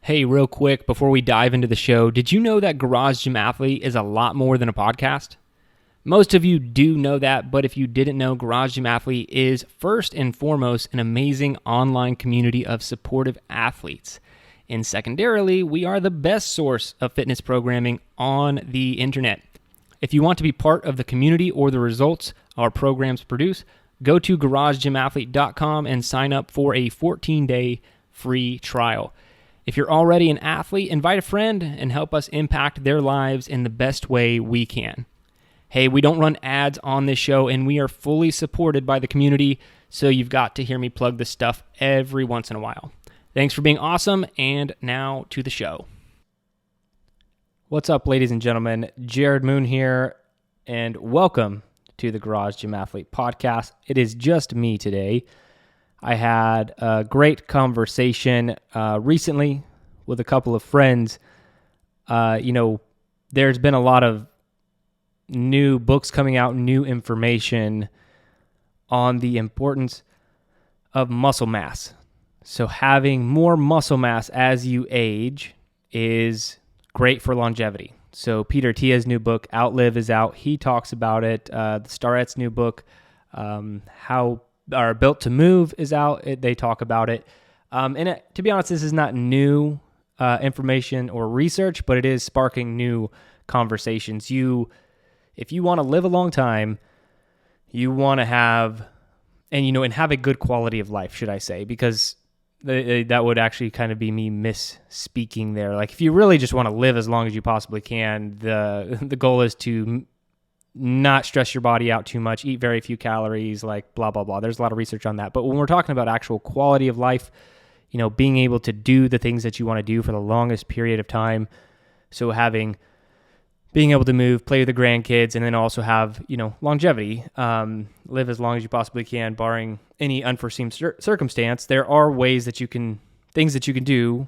Hey, real quick, before we dive into the show, did you know that Garage Gym Athlete is a lot more than a podcast? Most of you do know that, but if you didn't know, Garage Gym Athlete is first and foremost an amazing online community of supportive athletes. And secondarily, we are the best source of fitness programming on the internet. If you want to be part of the community or the results our programs produce, go to garagegymathlete.com and sign up for a 14-day free trial. If you're already an athlete, invite a friend and help us impact their lives in the best way we can. Hey, we don't run ads on this show, and we are fully supported by the community, so you've got to hear me plug this stuff every once in a while. Thanks for being awesome, and now to the show. What's up, ladies and gentlemen? Jerred Moon here, and welcome to the Garage Gym Athlete podcast. It is just me today. I had a great conversation recently with a couple of friends. There's been a lot of new books coming out, new information on the importance of muscle mass. So having more muscle mass as you age is great for longevity. So Peter Attia's new book, Outlive, is out. He talks about it. The Starrett's new book, How Are Built to Move, is out. They talk about it. To be honest, this is not new information or research, but it is sparking new conversations. If you want to live a long time, you want to have, and have a good quality of life, should I say, because that would actually kind of be me misspeaking there. Like, if you really just want to live as long as you possibly can, the goal is to not stress your body out too much, eat very few calories, like blah, blah, blah. There's a lot of research on that. But when we're talking about actual quality of life, being able to do the things that you want to do for the longest period of time. So being able to move, play with the grandkids, and then also have, longevity, live as long as you possibly can, barring any unforeseen circumstance. There are things that you can do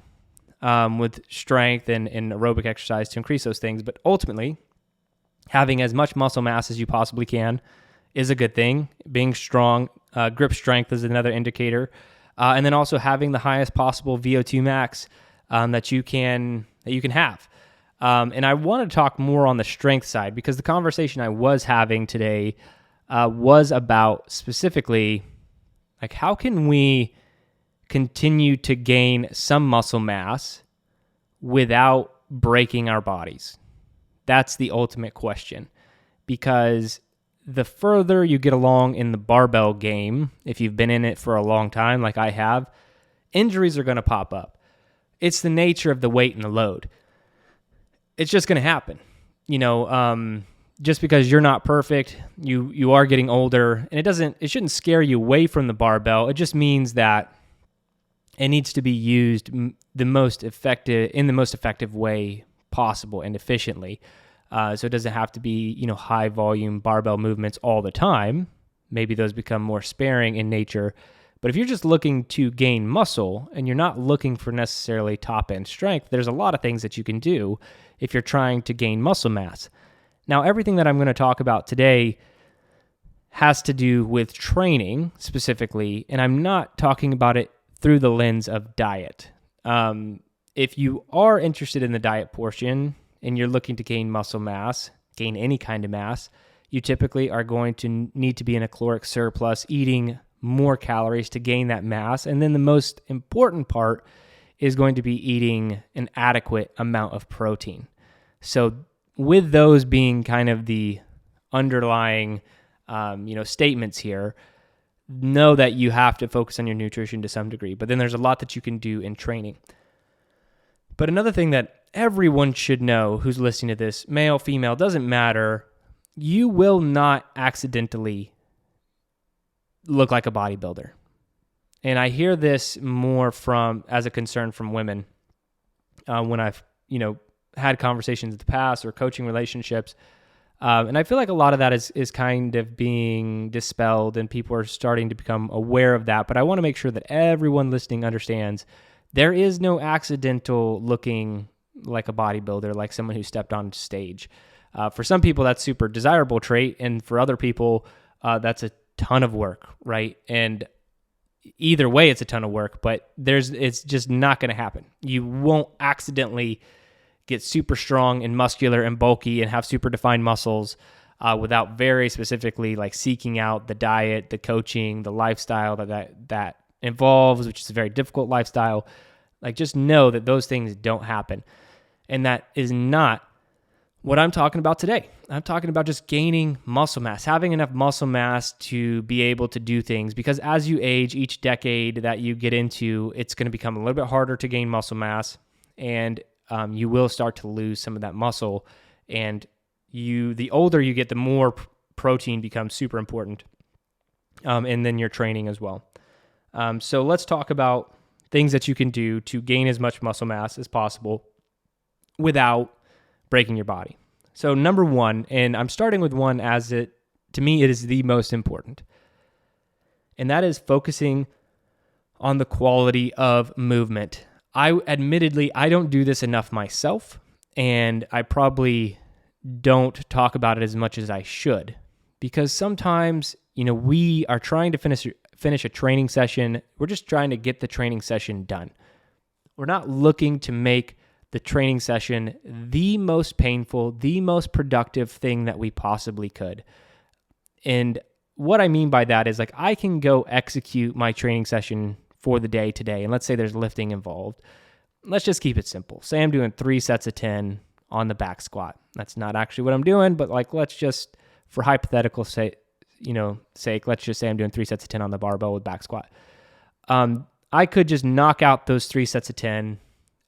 with strength and aerobic exercise to increase those things. But ultimately, having as much muscle mass as you possibly can is a good thing. Being strong, grip strength is another indicator. And then also having the highest possible VO2 max that you can have. And I want to talk more on the strength side, because the conversation I was having today was about specifically, like, how can we continue to gain some muscle mass without breaking our bodies? That's the ultimate question, because the further you get along in the barbell game, if you've been in it for a long time like I have, injuries are going to pop up. It's the nature of the weight and the load. It's just going to happen. Just because you're not perfect, you are getting older, and it shouldn't scare you away from the barbell. It just means that it needs to be used in the most effective way possible and efficiently. So it doesn't have to be, high volume barbell movements all the time. Maybe those become more sparing in nature. But if you're just looking to gain muscle and you're not looking for necessarily top end strength, there's a lot of things that you can do if you're trying to gain muscle mass. Now, everything that I'm going to talk about today has to do with training specifically, and I'm not talking about it through the lens of diet. If you are interested in the diet portion and you're looking to gain muscle mass, gain any kind of mass, you typically are going to need to be in a caloric surplus, eating more calories to gain that mass. And then the most important part is going to be eating an adequate amount of protein. So with those being kind of the underlying statements here, know that you have to focus on your nutrition to some degree. But then there's a lot that you can do in training. But another thing that everyone should know who's listening to this, male, female, doesn't matter, you will not accidentally look like a bodybuilder. And I hear this more as a concern from women when I've, had conversations in the past or coaching relationships. And I feel like a lot of that is kind of being dispelled, and people are starting to become aware of that. But I want to make sure that everyone listening understands there is no accidental looking like a bodybuilder, like someone who stepped on stage. For some people, that's super desirable trait. And for other people, that's a ton of work, right? And either way, it's a ton of work, but it's just not going to happen. You won't accidentally get super strong and muscular and bulky and have super defined muscles without very specifically like seeking out the diet, the coaching, the lifestyle that involves, which is a very difficult lifestyle. Like, just know that those things don't happen. And that is not what I'm talking about today. I'm talking about just gaining muscle mass, having enough muscle mass to be able to do things, because as you age, each decade that you get into, it's going to become a little bit harder to gain muscle mass, and you will start to lose some of that muscle. And the older you get, the more protein becomes super important. And then your training as well. So let's talk about things that you can do to gain as much muscle mass as possible without breaking your body. So number one, and I'm starting with one to me, it is the most important. And that is focusing on the quality of movement. Admittedly, I don't do this enough myself, and I probably don't talk about it as much as I should, because sometimes, we are trying to finish a training session. We're just trying to get the training session done. We're not looking to make the training session the most painful, the most productive thing that we possibly could. And what I mean by that is, like, I can go execute my training session for the day today, and let's say there's lifting involved. Let's just keep it simple. Say I'm doing 3 sets of 10 on the back squat. That's not actually what I'm doing, but like, let's just, for hypothetical sake, let's just say I'm doing 3 sets of 10 on the barbell with back squat. I could just knock out those 3 sets of 10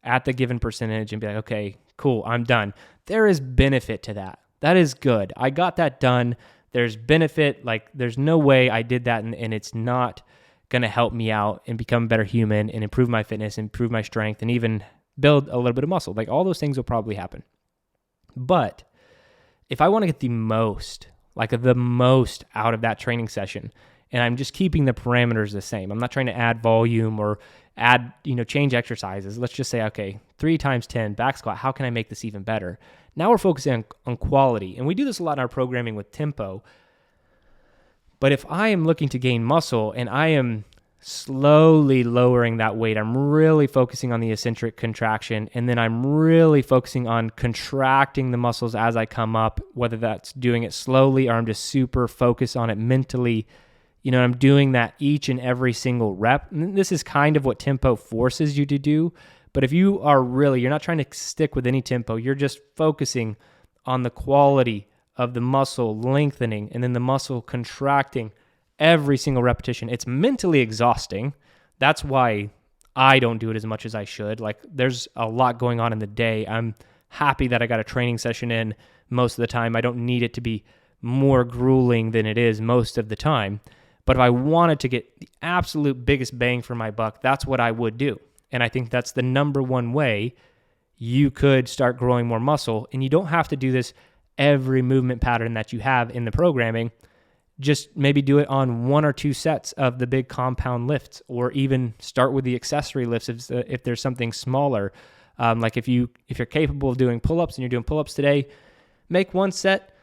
at the given percentage and be like, okay, cool, I'm done. There is benefit to that. That is good. I got that done. There's benefit. Like, there's no way I did that and it's not going to help me out and become a better human and improve my fitness, improve my strength, and even build a little bit of muscle. Like, all those things will probably happen. But if I want to get the most out of that training session, and I'm just keeping the parameters the same, I'm not trying to add volume or change exercises. Let's just say, okay, 3 times 10 back squat. How can I make this even better? Now we're focusing on quality. And we do this a lot in our programming with tempo. But if I am looking to gain muscle and I am slowly lowering that weight, I'm really focusing on the eccentric contraction, and then I'm really focusing on contracting the muscles as I come up, whether that's doing it slowly or I'm just super focused on it mentally. I'm doing that each and every single rep. And this is kind of what tempo forces you to do. But if you're not trying to stick with any tempo, you're just focusing on the quality of the muscle lengthening and then the muscle contracting every single repetition. It's mentally exhausting. That's why I don't do it as much as I should. Like, there's a lot going on in the day. I'm happy that I got a training session in most of the time. I don't need it to be more grueling than it is most of the time. But if I wanted to get the absolute biggest bang for my buck, that's what I would do. And I think that's the number one way you could start growing more muscle. And you don't have to do this every movement pattern that you have in the programming. Just maybe do it on 1 or 2 sets of the big compound lifts, or even start with the accessory lifts if there's something smaller. Like if you're capable of doing pull-ups and you're doing pull-ups today, make 1 set,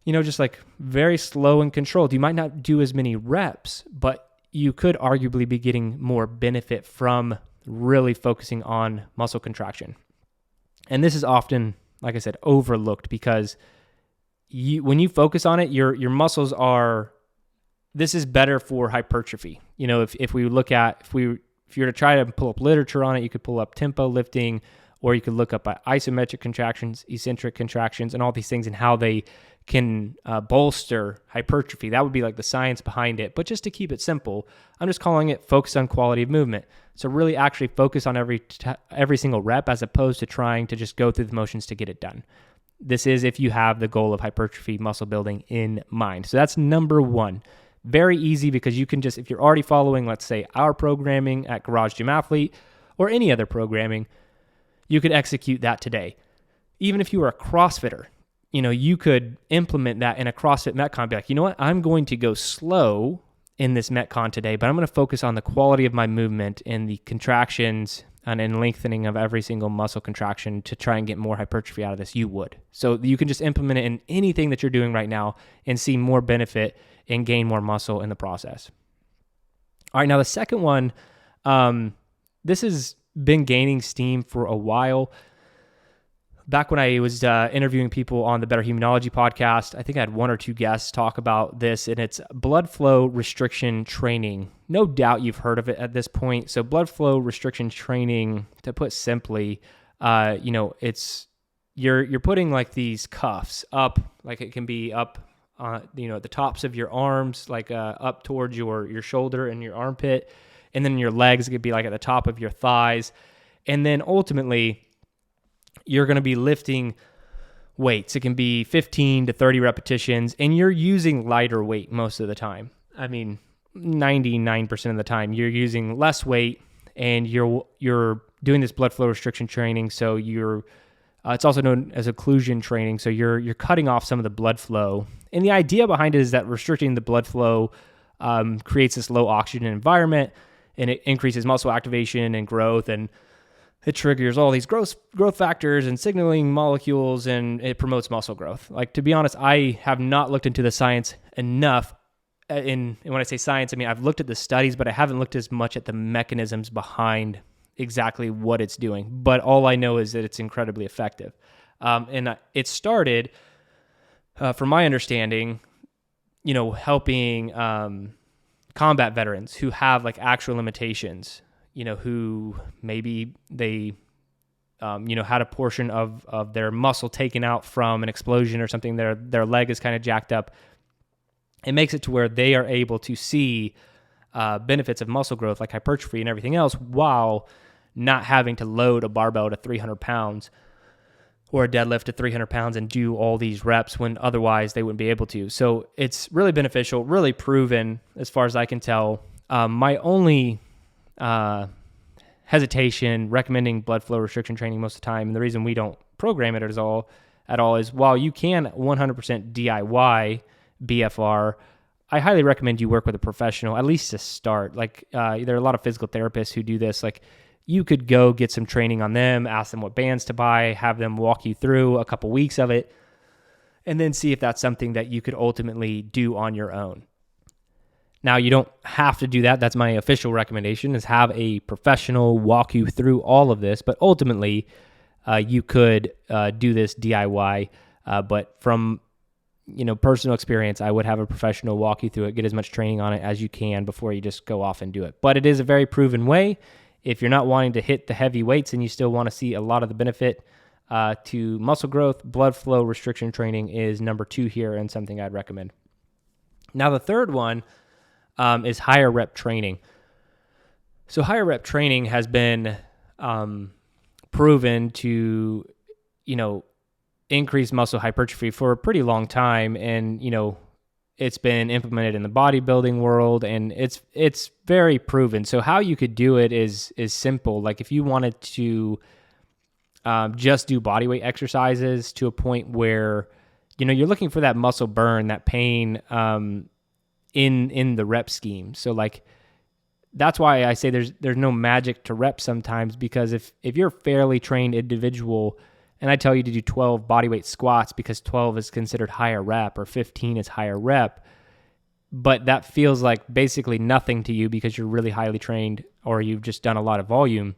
just like very slow and controlled. You might not do as many reps, but you could arguably be getting more benefit from really focusing on muscle contraction. And this is often, like I said, overlooked, because when you focus on it, your muscles this is better for hypertrophy. If you were to try to pull up literature on it, you could pull up tempo lifting, or you could look up isometric contractions, eccentric contractions, and all these things and how they can bolster hypertrophy. That would be like the science behind it. But just to keep it simple, I'm just calling it focus on quality of movement. So really actually focus on every single rep, as opposed to trying to just go through the motions to get it done. This is if you have the goal of hypertrophy, muscle building in mind. So that's number one. Very easy, because you can just, if you're already following, let's say, our programming at Garage Gym Athlete or any other programming, you could execute that today. Even if you were a CrossFitter, you could implement that in a CrossFit Metcon. Be like, you know what? I'm going to go slow in this Metcon today, but I'm going to focus on the quality of my movement and the contractions and lengthening of every single muscle contraction to try and get more hypertrophy out of this. You would. So you can just implement it in anything that you're doing right now and see more benefit and gain more muscle in the process. All right, now the second one, this has been gaining steam for a while. Back when I was interviewing people on the Better Humanology podcast, I think I had one or two guests talk about this, and it's blood flow restriction training. No doubt you've heard of it at this point. So blood flow restriction training, to put simply, it's you're putting like these cuffs up, like it can be up, at the tops of your arms, like up towards your shoulder and your armpit, and then your legs, it could be like at the top of your thighs, and then ultimately you're going to be lifting weights. It can be 15 to 30 repetitions, and you're using lighter weight most of the time. I mean, 99% of the time you're using less weight, and you're doing this blood flow restriction training. So it's also known as occlusion training. So you're cutting off some of the blood flow. And the idea behind it is that restricting the blood flow creates this low oxygen environment, and it increases muscle activation and growth, and it triggers all these growth factors and signaling molecules, and it promotes muscle growth. Like, to be honest, I have not looked into the science enough. And when I say science, I mean, I've looked at the studies, but I haven't looked as much at the mechanisms behind exactly what it's doing. But all I know is that it's incredibly effective. And it started, from my understanding, helping combat veterans who have like actual limitations, who maybe they, had a portion of their muscle taken out from an explosion or something. Their leg is kind of jacked up. It makes it to where they are able to see benefits of muscle growth, like hypertrophy and everything else, while not having to load a barbell to 300 pounds or a deadlift to 300 pounds and do all these reps when otherwise they wouldn't be able to. So it's really beneficial, really proven as far as I can tell. My only hesitation recommending blood flow restriction training most of the time, and the reason we don't program it at all is, while you can 100% DIY BFR, I highly recommend you work with a professional, at least to start. Like, there are a lot of physical therapists who do this. Like, you could go get some training on them, ask them what bands to buy, have them walk you through a couple weeks of it, and then see if that's something that you could ultimately do on your own. Now, you don't have to do that. That's my official recommendation, is have a professional walk you through all of this. But ultimately, you could do this DIY. But from personal experience, I would have a professional walk you through it, get as much training on it as you can before you just go off and do it. But it is a very proven way. If you're not wanting to hit the heavy weights and you still want to see a lot of the benefit to muscle growth, blood flow restriction training is number 2 here, and something I'd recommend. Now, the third one is higher rep training. So higher rep training has been proven to, increase muscle hypertrophy for a pretty long time. And, it's been implemented in the bodybuilding world, and it's very proven. So how you could do it is simple. Like, if you wanted to just do bodyweight exercises to a point where, you're looking for that muscle burn, that pain, in the rep scheme. So like, that's why I say there's no magic to reps sometimes, because if you're a fairly trained individual and I tell you to do 12 bodyweight squats because 12 is considered higher rep or 15 is higher rep, but that feels like basically nothing to you because you're really highly trained or you've just done a lot of volume,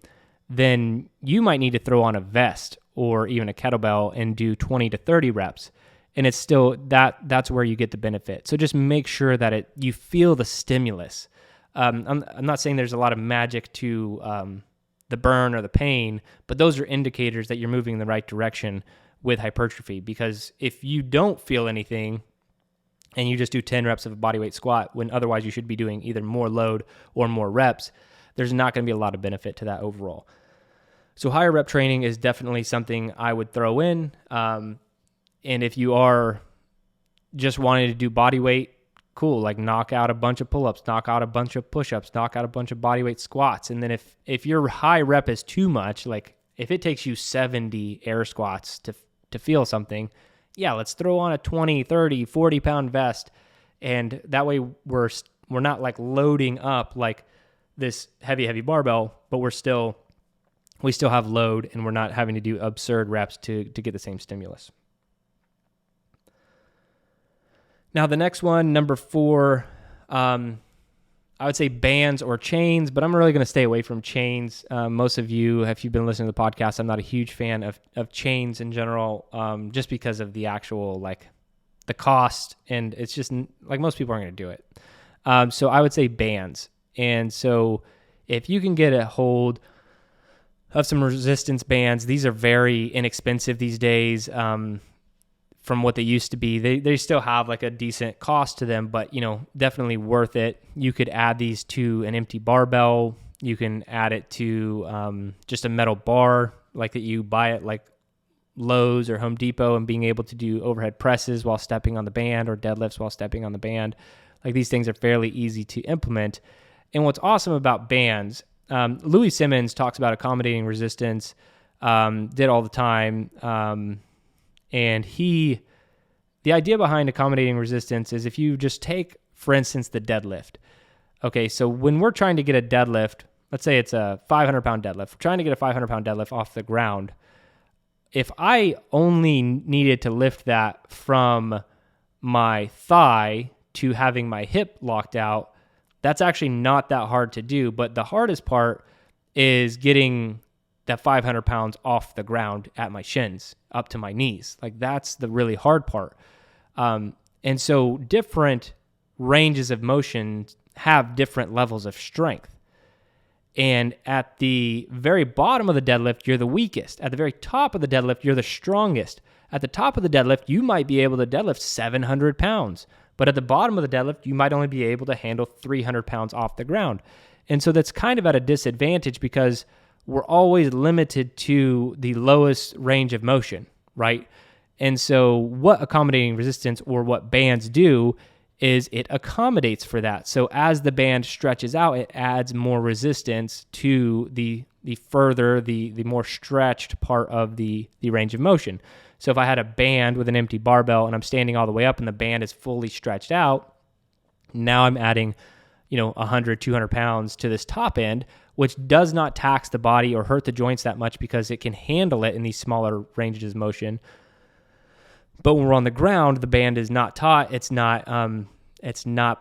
then you might need to throw on a vest or even a kettlebell and do 20 to 30 reps. And it's still that's where you get the benefit. So just make sure that you feel the stimulus. I'm not saying there's a lot of magic to the burn or the pain, but those are indicators that you're moving in the right direction with hypertrophy. Because if you don't feel anything and you just do 10 reps of a bodyweight squat when otherwise you should be doing either more load or more reps, there's not going to be a lot of benefit to that overall. So higher rep training is definitely something I would throw in. And if you are just wanting to do body weight, cool, like knock out a bunch of pull-ups, knock out a bunch of push-ups, knock out a bunch of bodyweight squats. And then if your high rep is too much, like if it takes you 70 air squats to feel something, yeah, let's throw on a 20, 30, 40 pound vest. And that way we're not like loading up like this heavy barbell, but we still have load and we're not having to do absurd reps to get the same stimulus. Now, the next one, number 4, I would say bands or chains, but I'm really going to stay away from chains. Most of you, if you've been listening to the podcast, I'm not a huge fan of chains in general, just because of the actual, like, the cost, and it's just, like, most people aren't going to do it. So I would say bands. And so if you can get a hold of some resistance bands, these are very inexpensive these days. From what they used to be, they still have like a decent cost to them, but definitely worth it. You could add these to an empty barbell. You can add it to just a metal bar like that you buy at like Lowe's or Home Depot, and being able to do overhead presses while stepping on the band, or deadlifts while stepping on the band. Like, these things are fairly easy to implement. And what's awesome about bands, Louis Simmons talks about accommodating resistance, did all the time. And the idea behind accommodating resistance is, if you just take, for instance, the deadlift. Okay, so when we're trying to get a deadlift, let's say it's a 500-pound deadlift. We're trying to get a 500-pound deadlift off the ground. If I only needed to lift that from my thigh to having my hip locked out, that's actually not that hard to do. But the hardest part is getting that 500 pounds off the ground at my shins up to my knees. Like, that's the really hard part. And so different ranges of motion have different levels of strength. And at the very bottom of the deadlift, you're the weakest. At the very top of the deadlift, you're the strongest. At the top of the deadlift, you might be able to deadlift 700 pounds. But at the bottom of the deadlift, you might only be able to handle 300 pounds off the ground. And so that's kind of at a disadvantage, because we're always limited to the lowest range of motion, right? And so what accommodating resistance, or what bands do, is it accommodates for that. So as the band stretches out, it adds more resistance to the more stretched part of the range of motion. So if I had a band with an empty barbell and I'm standing all the way up and the band is fully stretched out, now I'm adding 100, 200 pounds to this top end, which does not tax the body or hurt the joints that much, because it can handle it in these smaller ranges of motion. But when we're on the ground, the band is not taut. It's not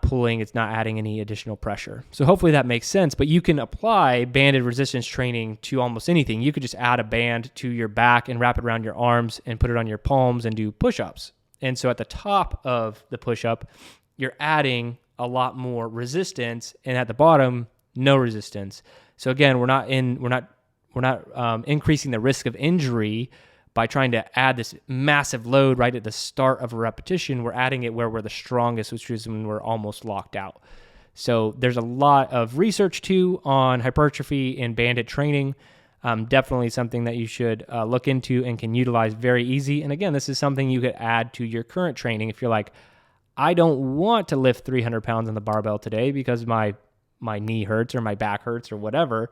pulling. It's not adding any additional pressure. So hopefully that makes sense. But you can apply banded resistance training to almost anything. You could just add a band to your back and wrap it around your arms and put it on your palms and do push-ups. And so at the top of the push-up, you're adding a lot more resistance, and at the bottom, no resistance. So again, we're not increasing the risk of injury by trying to add this massive load right at the start of a repetition. We're adding it where we're the strongest, which is when we're almost locked out. So there's a lot of research too on hypertrophy and banded training. Definitely something that you should look into and can utilize very easy. And again, this is something you could add to your current training. If you're like, I don't want to lift 300 pounds on the barbell today because my knee hurts or my back hurts or whatever,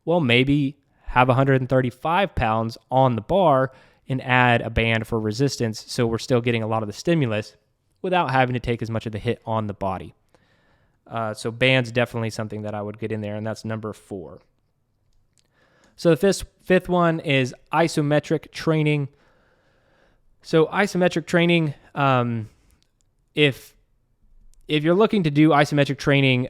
well, maybe have 135 pounds on the bar and add a band for resistance, so we're still getting a lot of the stimulus without having to take as much of the hit on the body. So band's definitely something that I would get in there, and that's number 4. So the fifth one is isometric training. So isometric training, if you're looking to do isometric training,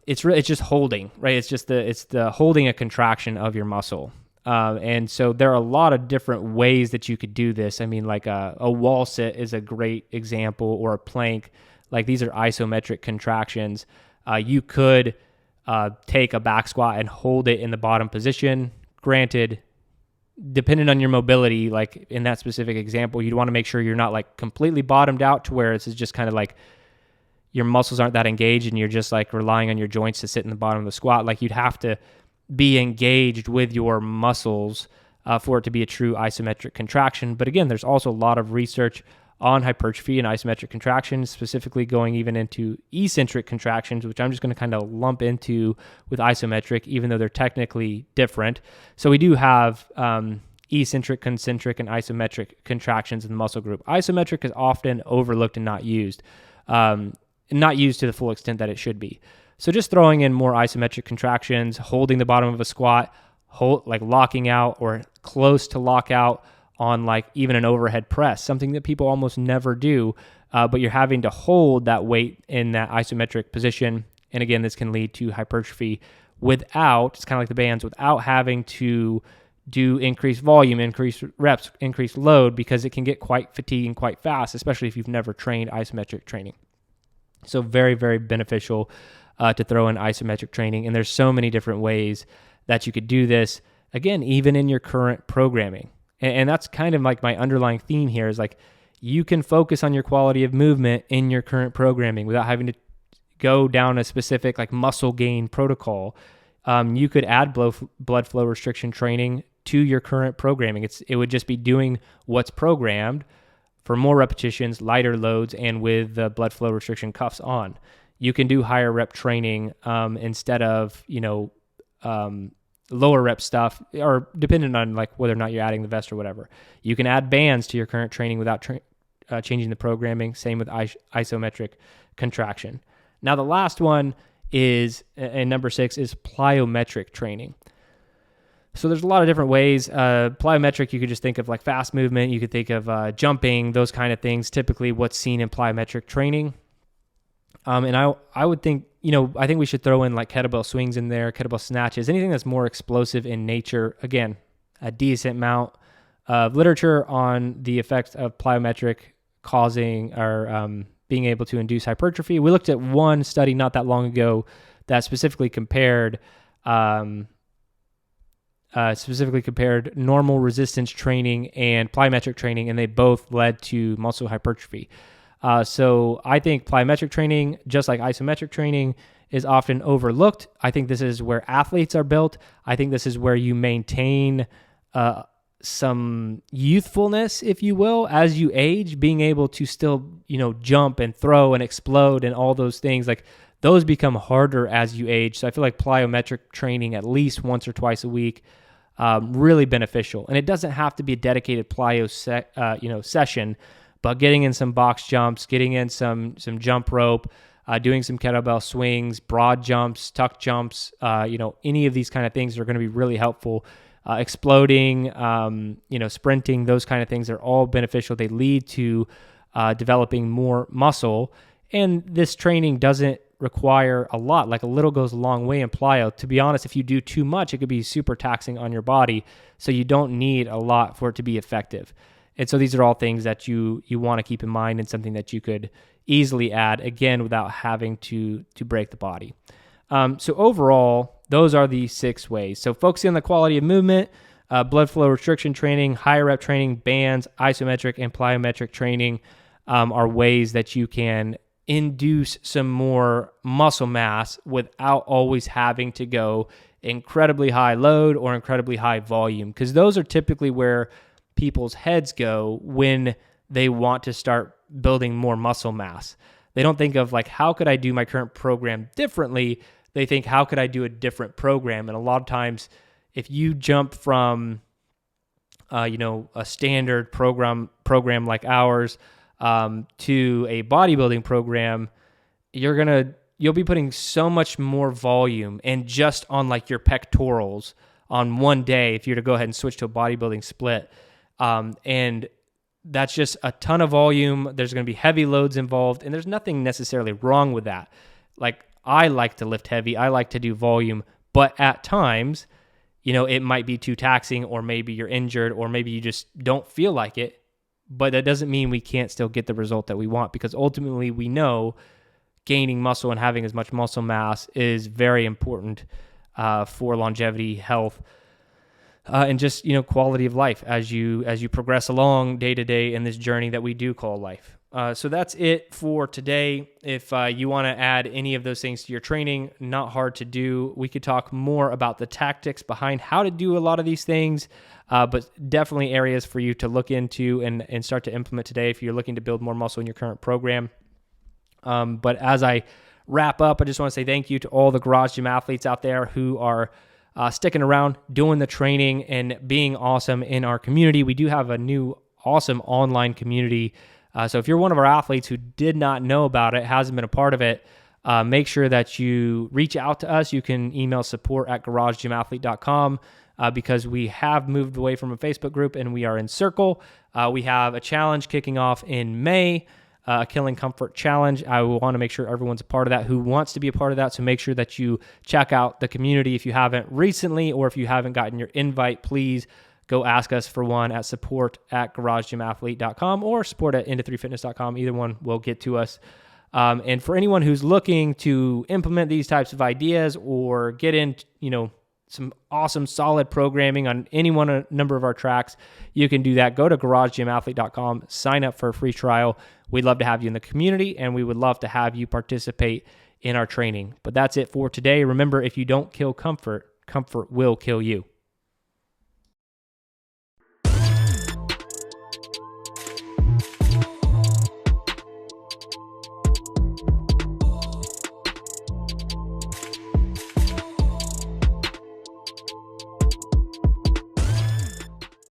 it's just holding, right? It's the holding a contraction of your muscle. And so there are a lot of different ways that you could do this. I mean, like a wall sit is a great example, or a plank. Like, these are isometric contractions. You could take a back squat and hold it in the bottom position. Granted, depending on your mobility, like in that specific example, you'd want to make sure you're not like completely bottomed out to where it's just kind of like your muscles aren't that engaged and you're just like relying on your joints to sit in the bottom of the squat. Like, you'd have to be engaged with your muscles for it to be a true isometric contraction. But again, there's also a lot of research on hypertrophy and isometric contractions, specifically going even into eccentric contractions, which I'm just going to kind of lump into with isometric, even though they're technically different. So we do have eccentric, concentric, and isometric contractions in the muscle group. Isometric is often overlooked and not used to the full extent that it should be. So just throwing in more isometric contractions, holding the bottom of a squat, like locking out or close to lockout on like even an overhead press, something that people almost never do, but you're having to hold that weight in that isometric position. And again, this can lead to hypertrophy without, it's kind of like the bands, without having to do increased volume, increased reps, increased load, because it can get quite fatiguing quite fast, especially if you've never trained isometric training. So very, very beneficial to throw in isometric training. And there's so many different ways that you could do this, again, even in your current programming. And that's kind of like my underlying theme here is like, you can focus on your quality of movement in your current programming without having to go down a specific like muscle gain protocol. You could add blood flow restriction training to your current programming. It would just be doing what's programmed for more repetitions, lighter loads, and with the blood flow restriction cuffs on. You can do higher rep training instead of, lower rep stuff, or depending on like whether or not you're adding the vest or whatever. You can add bands to your current training without changing the programming. Same with isometric contraction. Now the last one is, and number 6 is plyometric training. So there's a lot of different ways. Plyometric, you could just think of like fast movement. You could think of jumping, those kind of things. Typically what's seen in plyometric training. And I would think, I think we should throw in like kettlebell swings in there, kettlebell snatches, anything that's more explosive in nature. Again, a decent amount of literature on the effects of plyometric causing or being able to induce hypertrophy. We looked at one study not that long ago that specifically compared normal resistance training and plyometric training, and they both led to muscle hypertrophy. So I think plyometric training, just like isometric training, is often overlooked. I think this is where athletes are built. I think this is where you maintain some youthfulness, if you will, as you age, being able to still, jump and throw and explode and all those things. Like those become harder as you age. So I feel like plyometric training at least once or twice a week, really beneficial. And it doesn't have to be a dedicated plyo session, but getting in some box jumps, getting in some jump rope, doing some kettlebell swings, broad jumps, tuck jumps, any of these kind of things are going to be really helpful. Exploding, sprinting, those kind of things are all beneficial. They lead to developing more muscle. And this training doesn't require a lot. Like a little goes a long way in plyo. To be honest, if you do too much, it could be super taxing on your body. So you don't need a lot for it to be effective. And so these are all things that you want to keep in mind and something that you could easily add, again, without having to break the body. So overall, those are the 6 ways. So focusing on the quality of movement, blood flow restriction training, higher rep training, bands, isometric and plyometric training are ways that you can induce some more muscle mass without always having to go incredibly high load or incredibly high volume, because those are typically where people's heads go when they want to start building more muscle mass. They don't think of like, how could I do my current program differently? They think, how could I do a different program? And a lot of times, if you jump from, a standard program like ours to a bodybuilding program, you'll be putting so much more volume and just on like your pectorals on one day if you're to go ahead and switch to a bodybuilding split. And that's just a ton of volume. There's going to be heavy loads involved, and there's nothing necessarily wrong with that. Like, I like to lift heavy. I like to do volume, but at times, it might be too taxing, or maybe you're injured, or maybe you just don't feel like it. But that doesn't mean we can't still get the result that we want, because ultimately we know gaining muscle and having as much muscle mass is very important for longevity, health, and just, quality of life as you progress along day to day in this journey that we do call life. So that's it for today. If you want to add any of those things to your training, not hard to do. We could talk more about the tactics behind how to do a lot of these things, but definitely areas for you to look into and start to implement today if you're looking to build more muscle in your current program. But as I wrap up, I just want to say thank you to all the Garage Gym athletes out there who are sticking around, doing the training, and being awesome in our community. We do have a new awesome online community. So if you're one of our athletes who did not know about it, hasn't been a part of it, make sure that you reach out to us. You can email support@garagegymathlete.com because we have moved away from a Facebook group and we are in Circle. We have a challenge kicking off in May. Killing Comfort Challenge. I want to make sure everyone's a part of that who wants to be a part of that. So make sure that you check out the community if you haven't recently, or if you haven't gotten your invite, please go ask us for one at support@garagegymathlete.com or support@into3fitness.com. Either one will get to us. And for anyone who's looking to implement these types of ideas or get in, some awesome, solid programming on number of our tracks, you can do that. Go to garagegymathlete.com, sign up for a free trial. We'd love to have you in the community, and we would love to have you participate in our training. But that's it for today. Remember, if you don't kill comfort, comfort will kill you.